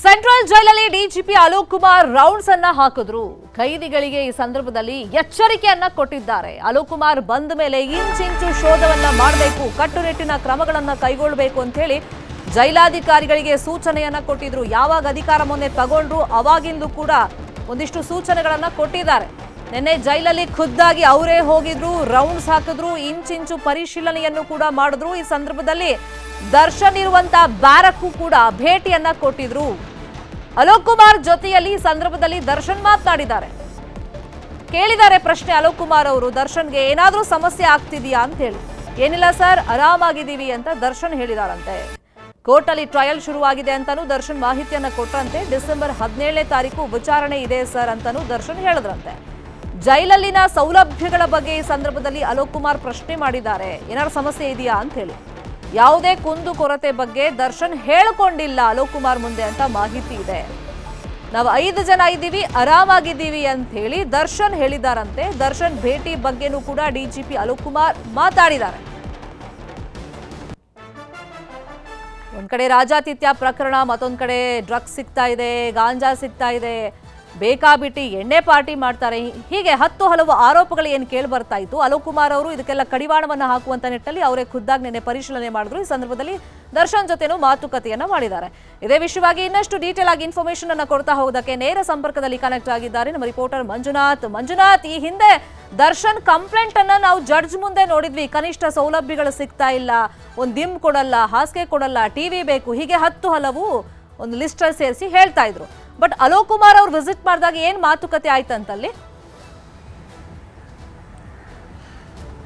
Central ಜೈಲಲ್ಲಿ DGP Alok Kumar rounds ಅನ್ನ ಹಾಕಿದ್ರು. ಕೈದಿಗಳಿಗೆ ಈ ಸಂದರ್ಭದಲ್ಲಿ ಎಚ್ಚರಿಕೆಯನ್ನ ಕೊಟ್ಟಿದ್ದಾರೆ. ಅಲೋಕ್ ಕುಮಾರ್ ಬಂದ ಮೇಲೆ ಇಂಚಿಂಚು ಶೋಧವನ್ನ ಮಾಡಬೇಕು, ಕಟ್ಟುನಿಟ್ಟಿನ ಕ್ರಮಗಳನ್ನ ಕೈಗೊಳ್ಳಬೇಕು ಅಂತ ಹೇಳಿ ಜೈಲಾಧಿಕಾರಿಗಳಿಗೆ ಸೂಚನೆಯನ್ನ ಕೊಟ್ಟಿದ್ರು. ಯಾವಾಗ ಅಧಿಕಾರ ಮೊನ್ನೆ ತಗೊಂಡ್ರು ಅವಾಗಿಂದು ಕೂಡ ಒಂದಿಷ್ಟು ಸೂಚನೆಗಳನ್ನ ಕೊಟ್ಟಿದ್ದಾರೆ. ನಿನ್ನೆ ಜೈಲಲ್ಲಿ ಖುದ್ದಾಗಿ ಅವರೇ ಹೋಗಿದ್ರು, ರೌಂಡ್ಸ್ ಹಾಕಿದ್ರು, ಇಂಚಿಂಚು ಪರಿಶೀಲನೆಯನ್ನು ಕೂಡ ಮಾಡಿದ್ರು. ಈ ಸಂದರ್ಭದಲ್ಲಿ ದರ್ಶನ್ ಇರುವಂತ ಬ್ಯಾರಕ್ಕೂ ಕೂಡ ಭೇಟಿಯನ್ನ ಕೊಟ್ಟಿದ್ರು. ಅಲೋಕ್ ಕುಮಾರ್ ಜೊತೆಯಲ್ಲಿ ಈ ಸಂದರ್ಭದಲ್ಲಿ ದರ್ಶನ್ ಮಾತನಾಡಿದ್ದಾರೆ. ಕೇಳಿದ್ದಾರೆ ಪ್ರಶ್ನೆ ಅಲೋಕ್ ಕುಮಾರ್ ಅವರು, ದರ್ಶನ್ಗೆ ಏನಾದ್ರೂ ಸಮಸ್ಯೆ ಆಗ್ತಿದೆಯಾ ಅಂತ ಹೇಳಿ. ಏನಿಲ್ಲ ಸರ್, ಆರಾಮಾಗಿದ್ದೀವಿ ಅಂತ ದರ್ಶನ್ ಹೇಳಿದಾರಂತೆ. ಕೋರ್ಟ್ ಅಲ್ಲಿ ಟ್ರಯಲ್ ಶುರುವಾಗಿದೆ ಅಂತಾನೂ ದರ್ಶನ್ ಮಾಹಿತಿಯನ್ನ ಕೊಟ್ಟಂತೆ. ಡಿಸೆಂಬರ್ 17ನೇ ತಾರೀಕು ವಿಚಾರಣೆ ಇದೆ ಸರ್ ಅಂತಾನೂ ದರ್ಶನ್ ಹೇಳಿದ್ರಂತೆ. ಜೈಲಲ್ಲಿನ ಸೌಲಭ್ಯಗಳ ಬಗ್ಗೆ ಈ ಸಂದರ್ಭದಲ್ಲಿ ಅಲೋಕ್ ಕುಮಾರ್ ಪ್ರಶ್ನೆ ಮಾಡಿದ್ದಾರೆ. ಏನಾದ್ರು ಸಮಸ್ಯೆ ಇದೆಯಾ ಅಂತ ಹೇಳಿ. ಯಾವುದೇ ಕುಂದು ಕೊರತೆ ಬಗ್ಗೆ ದರ್ಶನ್ ಹೇಳಿಕೊಂಡಿಲ್ಲ ಅಲೋಕ್ ಕುಮಾರ್ ಮುಂದೆ ಅಂತ ಮಾಹಿತಿ ಇದೆ. ನಾವು 5 ಜನ ಇದ್ದೀವಿ, ಆರಾಮಾಗಿದ್ದೀವಿ ಅಂತ ಹೇಳಿ ದರ್ಶನ್ ಹೇಳಿದಾರಂತೆ. ದರ್ಶನ್ ಭೇಟಿ ಬಗ್ಗೆನೂ ಕೂಡ ಡಿಜಿಪಿ ಅಲೋಕ್ ಕುಮಾರ್ ಮಾತಾಡಿದ್ದಾರೆ. ಒಂದ್ ಕಡೆ ರಾಜಾತಿಥ್ಯ ಪ್ರಕರಣ, ಮತ್ತೊಂದ್ ಕಡೆ ಡ್ರಗ್ಸ್ ಸಿಗ್ತಾ ಇದೆ, ಗಾಂಜಾ ಸಿಗ್ತಾ ಇದೆ, ಬೇಕಾಬಿಟ್ಟಿ ಎಣ್ಣೆ ಪಾರ್ಟಿ ಮಾಡ್ತಾರೆ, ಹೀಗೆ ಹಲವು ಆರೋಪಗಳು ಏನು ಕೇಳಿ ಬರ್ತಾ ಇತ್ತು. ಅಲೋಕ್ ಕುಮಾರ್ ಅವರು ಇದಕ್ಕೆಲ್ಲ ಕಡಿವಾಣವನ್ನು ಹಾಕುವಂತ ನಿಟ್ಟಿನಲ್ಲಿ ಅವರೇ ಖುದ್ದಾಗಿ ನಿನ್ನೆ ಪರಿಶೀಲನೆ ಮಾಡಿದ್ರು. ಈ ಸಂದರ್ಭದಲ್ಲಿ ದರ್ಶನ್ ಜೊತೆನೂ ಮಾತುಕತೆಯನ್ನ ಮಾಡಿದ್ದಾರೆ. ಇದೇ ವಿಷಯವಾಗಿ ಇನ್ನಷ್ಟು ಡೀಟೇಲ್ ಆಗಿ ಇನ್ಫಾರ್ಮೇಶನ್ ಅನ್ನ ಕೊಡ್ತಾ ಹೋಗೋದಕ್ಕೆ ನೇರ ಸಂಪರ್ಕದಲ್ಲಿ ಕನೆಕ್ಟ್ ಆಗಿದ್ದಾರೆ ನಮ್ಮ ರಿಪೋರ್ಟರ್ ಮಂಜುನಾಥ್. ಈ ಹಿಂದೆ ದರ್ಶನ್ ಕಂಪ್ಲೇಂಟ್ ಅನ್ನ ನಾವು ಜಡ್ಜ್ ಮುಂದೆ ನೋಡಿದ್ವಿ. ಕನಿಷ್ಠ ಸೌಲಭ್ಯಗಳು ಸಿಗ್ತಾ ಇಲ್ಲ, ಒಂದು ದಿಮ್ ಕೊಡಲ್ಲ, ಹಾಸಿಗೆ ಕೊಡಲ್ಲ, ಟಿವಿ ಬೇಕು, ಹೀಗೆ ಹಲವು ಒಂದು ಲಿಸ್ಟ್ ಅಲ್ಲಿ ಸೇರಿಸಿ ಹೇಳ್ತಾ ಇದ್ರು. ಬಟ್ ಅಲೋಕ್ ಕುಮಾರ್ ಅವ್ರು ವಿಸಿಟ್ ಮಾಡಿದಾಗ ಏನ್ ಮಾತುಕತೆ ಆಯ್ತಂತಲ್ಲಿ?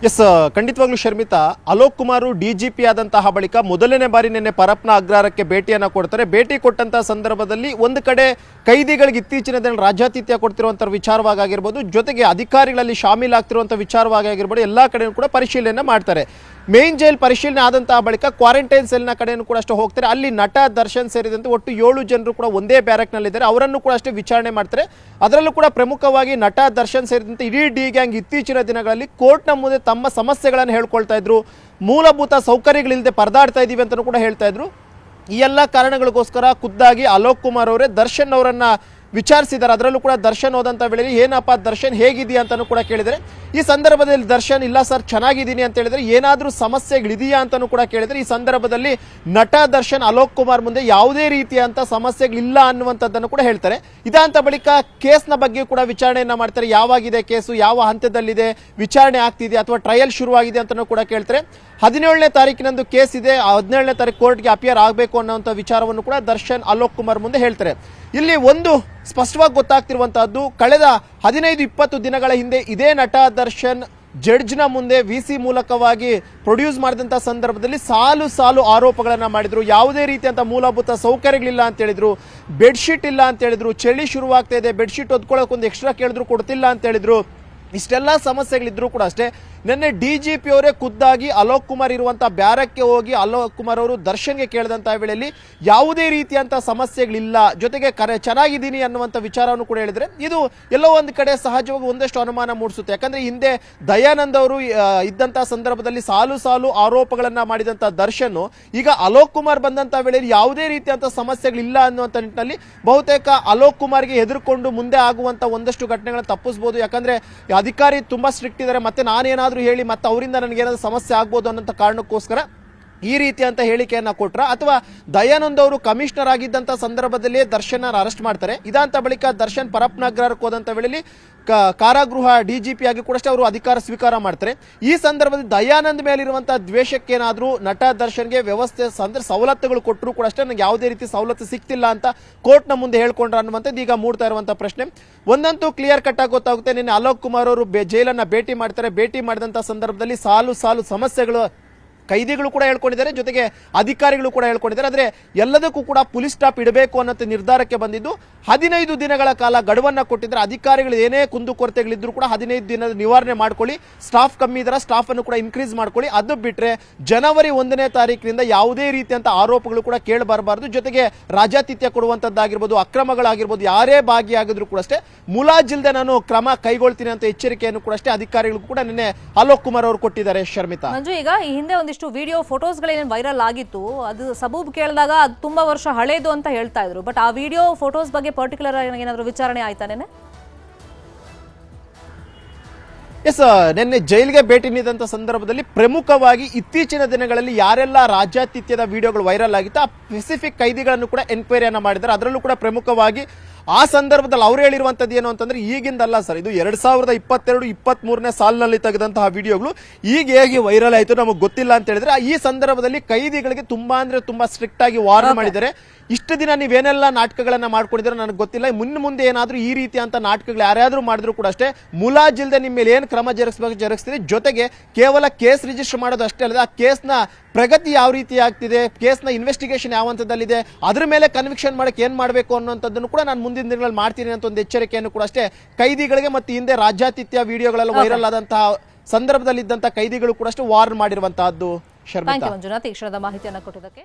ಎಸ್, ಖಂಡಿತವಾಗ್ಲೂ ಶರ್ಮಿತಾ, ಅಲೋಕ್ ಕುಮಾರ್ ಡಿಜಿಪಿ ಆದಂತಹ ಬಳಿಕ ಮೊದಲನೇ ಬಾರಿ ನಿನ್ನೆ ಪರಪ್ನ ಅಗ್ರಹಾರಕ್ಕೆ ಭೇಟಿಯನ್ನು ಕೊಡ್ತಾರೆ. ಭೇಟಿ ಕೊಟ್ಟಂತಹ ಸಂದರ್ಭದಲ್ಲಿ ಒಂದು ಕಡೆ ಕೈದಿಗಳಿಗೆ ಇತ್ತೀಚಿನ ದಿನ ರಾಜ್ಯಾತಿಥ್ಯ ಕೊಡ್ತಿರುವಂಥ ವಿಚಾರವಾಗಿರ್ಬೋದು, ಜೊತೆಗೆ ಅಧಿಕಾರಿಗಳಲ್ಲಿ ಶಾಮೀಲಾಗ್ತಿರುವಂಥ ವಿಚಾರವಾಗಿರ್ಬೋದು, ಎಲ್ಲ ಕಡೆಯೂ ಕೂಡ ಪರಿಶೀಲನೆ ಮಾಡ್ತಾರೆ. ಮೇನ್ ಜೈಲ್ ಪರಿಶೀಲನೆ ಆದಂತಹ ಬಳಿಕ ಕ್ವಾರಂಟೈನ್ ಸೆಲ್ನ ಕಡೆಯೂ ಕೂಡ ಅಷ್ಟೇ ಹೋಗ್ತಾರೆ. ಅಲ್ಲಿ ನಟ ದರ್ಶನ್ ಸೇರಿದಂತೆ ಒಟ್ಟು 7 ಜನರು ಕೂಡ ಒಂದೇ ಬ್ಯಾರಕ್ನಲ್ಲಿದ್ದಾರೆ. ಅವರನ್ನು ಕೂಡ ಅಷ್ಟೇ ವಿಚಾರಣೆ ಮಾಡ್ತಾರೆ. ಅದರಲ್ಲೂ ಕೂಡ ಪ್ರಮುಖವಾಗಿ ನಟ ದರ್ಶನ್ ಸೇರಿದಂತೆ ಇಡೀ ಡಿ ಗ್ಯಾಂಗ್ ಇತ್ತೀಚಿನ ದಿನಗಳಲ್ಲಿ ಕೋರ್ಟ್ನ ಮುಂದೆ ತಮ್ಮ ಸಮಸ್ಯೆಗಳನ್ನು ಹೇಳ್ಕೊಳ್ತಾ ಇದ್ರು. ಮೂಲಭೂತ ಸೌಕರ್ಯಗಳಿಲ್ಲದೆ ಪರದಾಡ್ತಾ ಇದ್ದೀವಿ ಅಂತಲೂ ಕೂಡ ಹೇಳ್ತಾ ಇದ್ರು. ಈ ಎಲ್ಲ ಕಾರಣಗಳಿಗೋಸ್ಕರ ಖುದ್ದಾಗಿ ಅಲೋಕ್ ಕುಮಾರ್ ಅವರೇ ದರ್ಶನ್ ಅವರನ್ನ ವಿಚಾರಿಸಿದ್ದಾರೆ. ಅದರಲ್ಲೂ ಕೂಡ ದರ್ಶನ್ ಹೋದಂಥ ವೇಳೆಯಲ್ಲಿ ಏನಪ್ಪ ದರ್ಶನ್ ಹೇಗಿದೆಯಾ ಅಂತಲೂ ಕೂಡ ಕೇಳಿದರೆ, ಈ ಸಂದರ್ಭದಲ್ಲಿ ದರ್ಶನ್ ಇಲ್ಲ ಸರ್ ಚೆನ್ನಾಗಿದ್ದೀನಿ ಅಂತ ಹೇಳಿದರೆ, ಏನಾದರೂ ಸಮಸ್ಯೆಗಳಿದೆಯಾ ಅಂತಲೂ ಕೂಡ ಕೇಳಿದರೆ, ಈ ಸಂದರ್ಭದಲ್ಲಿ ನಟ ದರ್ಶನ್ ಅಲೋಕ್ ಕುಮಾರ್ ಮುಂದೆ ಯಾವುದೇ ರೀತಿಯಂಥ ಸಮಸ್ಯೆಗಳಿಲ್ಲ ಅನ್ನುವಂಥದ್ದನ್ನು ಕೂಡ ಹೇಳ್ತಾರೆ. ಇದಾಂತ ಬಳಿಕ ಕೇಸ್ನ ಬಗ್ಗೆ ಕೂಡ ವಿಚಾರಣೆಯನ್ನು ಮಾಡ್ತಾರೆ. ಯಾವಾಗಿದೆ ಕೇಸು, ಯಾವ ಹಂತದಲ್ಲಿದೆ, ವಿಚಾರಣೆ ಆಗ್ತಿದೆ ಅಥವಾ ಟ್ರಯಲ್ ಶುರುವಾಗಿದೆ ಅಂತಲೂ ಕೂಡ ಕೇಳ್ತಾರೆ. 17ನೇ ತಾರೀಕಿನಂದು ಕೇಸ್ ಇದೆ, 17ನೇ ತಾರೀಕು ಕೋರ್ಟ್ಗೆ ಅಪಿಯರ್ ಆಗಬೇಕು ಅನ್ನೋಂಥ ವಿಚಾರವನ್ನು ಕೂಡ ದರ್ಶನ್ ಅಲೋಕ್ ಕುಮಾರ್ ಮುಂದೆ ಹೇಳ್ತಾರೆ. ಇಲ್ಲಿ ಒಂದು ಸ್ಪಷ್ಟವಾಗಿ ಗೊತ್ತಾಗ್ತಿರುವಂತಹದ್ದು, ಕಳೆದ 15-20 ದಿನಗಳ ಹಿಂದೆ ಇದೇ ನಟ ದರ್ಶನ್ ಜಡ್ಜ್ನ ಮುಂದೆ ವಿಸಿ ಮೂಲಕವಾಗಿ ಪ್ರೊಡ್ಯೂಸ್ ಮಾಡಿದಂಥ ಸಂದರ್ಭದಲ್ಲಿ ಸಾಲು ಆರೋಪಗಳನ್ನು ಮಾಡಿದ್ರು. ಯಾವುದೇ ರೀತಿಯಂಥ ಮೂಲಭೂತ ಸೌಕರ್ಯಗಳಿಲ್ಲ ಅಂತ ಹೇಳಿದ್ರು, ಬೆಡ್ಶೀಟ್ ಇಲ್ಲ ಅಂತ ಹೇಳಿದ್ರು, ಚಳಿ ಶುರುವಾಗ್ತಾ ಇದೆ, ಬೆಡ್ಶೀಟ್ ಹೊದ್ಕೊಳ್ಳೋಕೆ ಒಂದು ಎಕ್ಸ್ಟ್ರಾ ಕೇಳಿದ್ರು ಕೊಡ್ತಿಲ್ಲ ಅಂತ ಹೇಳಿದ್ರು. ಇಷ್ಟೆಲ್ಲ ಸಮಸ್ಯೆಗಳಿದ್ರು ಕೂಡ ಅಷ್ಟೇ ನಿನ್ನೆ ಡಿಜಿಪಿ ಅವರೇ ಖುದ್ದಾಗಿ ಅಲೋಕ್ ಕುಮಾರ್ ಇರುವಂತಹ ಬ್ಯಾರಕ್ಕೆ ಹೋಗಿ ಅಲೋಕ್ ಕುಮಾರ್ ಅವರು ದರ್ಶನ್ಗೆ ಕೇಳಿದಂತಹ ವೇಳೆಯಲ್ಲಿ ಯಾವುದೇ ರೀತಿಯಂತ ಸಮಸ್ಯೆಗಳಿಲ್ಲ, ಜೊತೆಗೆ ಚೆನ್ನಾಗಿದ್ದೀನಿ ಅನ್ನುವಂಥ ವಿಚಾರವನ್ನು ಕೂಡ ಹೇಳಿದ್ರೆ, ಇದು ಎಲ್ಲೋ ಒಂದು ಕಡೆ ಸಹಜವಾಗಿ ಒಂದಷ್ಟು ಅನುಮಾನ ಮೂಡಿಸುತ್ತೆ. ಯಾಕಂದ್ರೆ ಹಿಂದೆ ದಯಾನಂದ್ ಅವರು ಇದ್ದಂತಹ ಸಂದರ್ಭದಲ್ಲಿ ಸಾಲು ಆರೋಪಗಳನ್ನ ಮಾಡಿದಂತ ದರ್ಶನ್ ಈಗ ಅಲೋಕ್ ಕುಮಾರ್ ಬಂದಂತಹ ವೇಳೆಯಲ್ಲಿ ಯಾವುದೇ ರೀತಿಯಂತ ಸಮಸ್ಯೆಗಳಿಲ್ಲ ಅನ್ನುವಂಥ ನಿಟ್ಟಿನಲ್ಲಿ ಬಹುತೇಕ ಅಲೋಕ್ ಕುಮಾರ್ಗೆ ಹೆದರ್ಕೊಂಡು ಮುಂದೆ ಆಗುವಂತ ಒಂದಷ್ಟು ಘಟನೆಗಳನ್ನ ತಪ್ಪಿಸಬಹುದು. ಯಾಕಂದ್ರೆ ಅಧಿಕಾರಿ ತುಂಬಾ ಸ್ಟ್ರಿಕ್ಟ್ ಇದ್ದಾರೆ, ಮತ್ತೆ ನಾನೇನಾದ್ರೂ ಹೇಳಿ ಮತ್ತೆ ಅವರಿಂದ ನನಗೇನಾದ್ರೂ ಸಮಸ್ಯೆ ಆಗ್ಬೋದು ಅನ್ನೋ ಕಾರಣಕ್ಕೋಸ್ಕರ ಈ ರೀತಿಯಂತ ಹೇಳಿಕೆಯನ್ನ ಕೊಟ್ರ, ಅಥವಾ ದಯಾನಂದ್ ಅವರು ಕಮಿಷನರ್ ಆಗಿದ್ದಂತ ಸಂದರ್ಭದಲ್ಲಿ ದರ್ಶನ್ ಅರೆಸ್ಟ್ ಮಾಡ್ತಾರೆ. ಇದಂತ ಬಳಿಕ ದರ್ಶನ್ ಪರಪ್ನ ಅಗ್ರಹಾರಕ್ಕೆ ಹೋದಂತ ವೇಳೆಯಲ್ಲಿ ಕಾರಾಗೃಹ ಡಿಜಿಪಿ ಆಗಿ ಕೂಡ ಅವರು ಅಧಿಕಾರ ಸ್ವೀಕಾರ ಮಾಡ್ತಾರೆ. ಈ ಸಂದರ್ಭದಲ್ಲಿ ದಯಾನಂದ್ ಮೇಲಿರುವಂತಹ ದ್ವೇಷಕ್ಕೇನಾದ್ರೂ ನಟ ದರ್ಶನ್ಗೆ ವ್ಯವಸ್ಥೆ ಸವಲತ್ತುಗಳು ಕೊಟ್ಟರು ಕೂಡ ಅಷ್ಟೇ ನನಗೆ ಯಾವುದೇ ರೀತಿ ಸವಲತ್ತು ಸಿಗ್ತಿಲ್ಲ ಅಂತ ಕೋರ್ಟ್ನ ಮುಂದೆ ಹೇಳ್ಕೊಂಡ್ರ ಅನ್ನುವಂಥದ್ದು ಈಗ ಮೂಡ್ತಾ ಇರುವಂತಹ ಪ್ರಶ್ನೆ. ಒಂದಂತೂ ಕ್ಲಿಯರ್ ಕಟ್ ಆಗಿ ಗೊತ್ತಾಗುತ್ತೆ, ನಿನ್ನೆ ಅಲೋಕ್ ಕುಮಾರ್ ಅವರು ಜೈಲನ್ನ ಭೇಟಿ ಮಾಡ್ತಾರೆ. ಭೇಟಿ ಮಾಡಿದಂತಹ ಸಂದರ್ಭದಲ್ಲಿ ಸಾಲು ಸಮಸ್ಯೆಗಳು ಕೈದಿಗಳು ಕೂಡ ಹೇಳ್ಕೊಂಡಿದ್ದಾರೆ, ಜೊತೆಗೆ ಅಧಿಕಾರಿಗಳು ಕೂಡ ಹೇಳ್ಕೊಂಡಿದ್ದಾರೆ. ಆದರೆ ಎಲ್ಲದಕ್ಕೂ ಕೂಡ ಪೊಲೀಸ್ ಸ್ಟಾಪ್ ಇಡಬೇಕು ಅನ್ನೋ ನಿರ್ಧಾರಕ್ಕೆ ಬಂದಿದ್ದು 15 ದಿನಗಳ ಕಾಲ ಗಡುವನ್ನ ಕೊಟ್ಟಿದ್ದಾರೆ. ಅಧಿಕಾರಿಗಳು ಏನೇ ಕುಂದುಕೊರತೆಗಳಿದ್ರು ಕೂಡ 15 ದಿನದ ನಿವಾರಣೆ ಮಾಡ್ಕೊಳ್ಳಿ, ಸ್ಟಾಫ್ ಕಮ್ಮಿ ಇದ್ದಾರೆ ಸ್ಟಾಫ್ ಅನ್ನು ಕೂಡ ಇನ್ಕ್ರೀಸ್ ಮಾಡ್ಕೊಳ್ಳಿ. ಅದು ಬಿಟ್ರೆ ಜನವರಿ 1ನೇ ತಾರೀಕಿನಿಂದ ಯಾವುದೇ ರೀತಿಯಂತ ಆರೋಪಗಳು ಕೂಡ ಕೇಳಿ ಬರಬಾರದು. ಜೊತೆಗೆ ರಾಜಾತಿಥ್ಯ ಕೊಡುವಂತದ್ದಾಗಿರ್ಬೋದು, ಅಕ್ರಮಗಳಾಗಿರ್ಬೋದು, ಯಾರೇ ಭಾಗಿಯಾಗಿದ್ರು ಕೂಡ ಅಷ್ಟೇ ಮುಲಾಜಿಲ್ದೆ ನಾನು ಕ್ರಮ ಕೈಗೊಳ್ತೀನಿ ಅಂತ ಎಚ್ಚರಿಕೆಯನ್ನು ಕೂಡ ಅಷ್ಟೇ ಅಧಿಕಾರಿಗಳು ಕೂಡ ನಿನ್ನೆ ಅಲೋಕ್ ಕುಮಾರ್ ಅವರು ಕೊಟ್ಟಿದ್ದಾರೆ. ಶರ್ಮಿತಾ, ಈಗ ಈ ಹಿಂದೆ ಒಂದಿಷ್ಟು ವಿಡಿಯೋ ಫೋಟೋಸ್ಗಳೇನೇನು ವೈರಲ್ ಆಗಿತ್ತು ಅದು ಸಬೂಬ್ ಕೇಳಿದಾಗ ಅದು ತುಂಬಾ ವರ್ಷ ಹಳೇದು ಅಂತ ಹೇಳ್ತಾ ಇದ್ರು. ಬಟ್ ಆ ವಿಡಿಯೋ ಫೋಟೋಸ್ ಬಗ್ಗೆ ಪರ್ಟಿಕ್ಯುಲರ್ ಆಗಿ ಏನಾದರೂ ವಿಚಾರಣೆ ಆಯ್ತಾನೇನೆ? ಎಸ್, ನಿನ್ನೆ ಜೈಲಿಗೆ ಭೇಟಿ ನೀಡಿದಂಥ ಸಂದರ್ಭದಲ್ಲಿ ಪ್ರಮುಖವಾಗಿ ಇತ್ತೀಚಿನ ದಿನಗಳಲ್ಲಿ ಯಾರೆಲ್ಲ ರಾಜ್ಯಾತಿಥ್ಯದ ವಿಡಿಯೋಗಳು ವೈರಲ್ ಆಗಿತ್ತು ಆ ಸ್ಪೆಸಿಫಿಕ್ ಕೈದಿಗಳನ್ನು ಕೂಡ ಎನ್ಕ್ವೈರಿಯನ್ನು ಮಾಡಿದ್ದಾರೆ. ಅದರಲ್ಲೂ ಕೂಡ ಪ್ರಮುಖವಾಗಿ ಆ ಸಂದರ್ಭದಲ್ಲಿ ಅವ್ರು ಹೇಳಿರುವಂಥದ್ದು ಏನು ಅಂತಂದ್ರೆ ಈಗಿಂದಲ್ಲ ಸರ್, ಇದು 2022-23ನೇ ಸಾಲಿನಲ್ಲಿ ತೆಗೆದಂತಹ ವಿಡಿಯೋಗಳು ಈಗ ಹೇಗೆ ವೈರಲ್ ಆಯಿತು ನಮಗೆ ಗೊತ್ತಿಲ್ಲ ಅಂತ ಹೇಳಿದ್ರೆ ಈ ಸಂದರ್ಭದಲ್ಲಿ ಕೈದಿಗಳಿಗೆ ತುಂಬಾ ಅಂದ್ರೆ ತುಂಬಾ ಸ್ಟ್ರಿಕ್ಟ್ ಆಗಿ ವಾರ್ನ್ ಮಾಡಿದ್ದಾರೆ. ಇಷ್ಟು ದಿನ ನೀವೇನೆಲ್ಲ ನಾಟಕಗಳನ್ನ ಮಾಡ್ಕೊಂಡಿದ್ರೆ ನನಗೆ ಗೊತ್ತಿಲ್ಲ, ಮುಂದೆ ಏನಾದರೂ ಈ ರೀತಿ ಅಂತ ನಾಟಕಗಳು ಯಾರ್ಯಾದ್ರೂ ಮಾಡಿದ್ರು ಕೂಡ ಅಷ್ಟೇ ಮುಲಾಜಿಲ್ದೆ ನಿಮ್ಮ ಮೇಲೆ ಏನು ಕ್ರಮ ಜರುಗಿಸ್ತೀರಿ. ಜೊತೆಗೆ ಕೇವಲ ಕೇಸ್ ರಿಜಿಸ್ಟರ್ ಮಾಡೋದು ಅಷ್ಟೇ ಅಲ್ಲದೆ ಆ ಕೇಸ್ನ ಪ್ರಗತಿ ಯಾವ ರೀತಿ ಆಗ್ತಿದೆ, ಕೇಸ್ನ ಇನ್ವೆಸ್ಟಿಗೇಷನ್ ಯಾವ ಹಂತದಲ್ಲಿದೆ, ಅದ್ರ ಮೇಲೆ ಕನ್ವಿಕ್ಷನ್ ಮಾಡಕ್ಕೆ ಏನ್ ಮಾಡಬೇಕು ಅನ್ನೋಂಥದ್ದನ್ನು ಕೂಡ ನಾನು ಮುಂದಿನ ದಿನಗಳಲ್ಲಿ ಮಾಡ್ತೀನಿ ಅಂತ ಒಂದು ಎಚ್ಚರಿಕೆಯನ್ನು ಕೂಡ ಅಷ್ಟೇ ಕೈದಿಗಳಿಗೆ ಮತ್ತು ಹಿಂದೆ ರಾಜ್ಯಾತಿಥ್ಯ ವಿಡಿಯೋಗಳೆಲ್ಲ ವೈರಲ್ ಆದಂತಹ ಸಂದರ್ಭದಲ್ಲಿ ಇದ್ದಂತಹ ಕೈದಿಗಳು ಕೂಡ ಅಷ್ಟೇ ವಾರ್ನ್ ಮಾಡಿರುವಂತಹದ್ದು. ಶರ್ಮಿತಾ, ಮಂಜುನಾಥ್ ಈ ಕ್ಷಣದ ಮಾಹಿತಿಯನ್ನು ಕೊಟ್ಟಿದ್ದಕ್ಕೆ.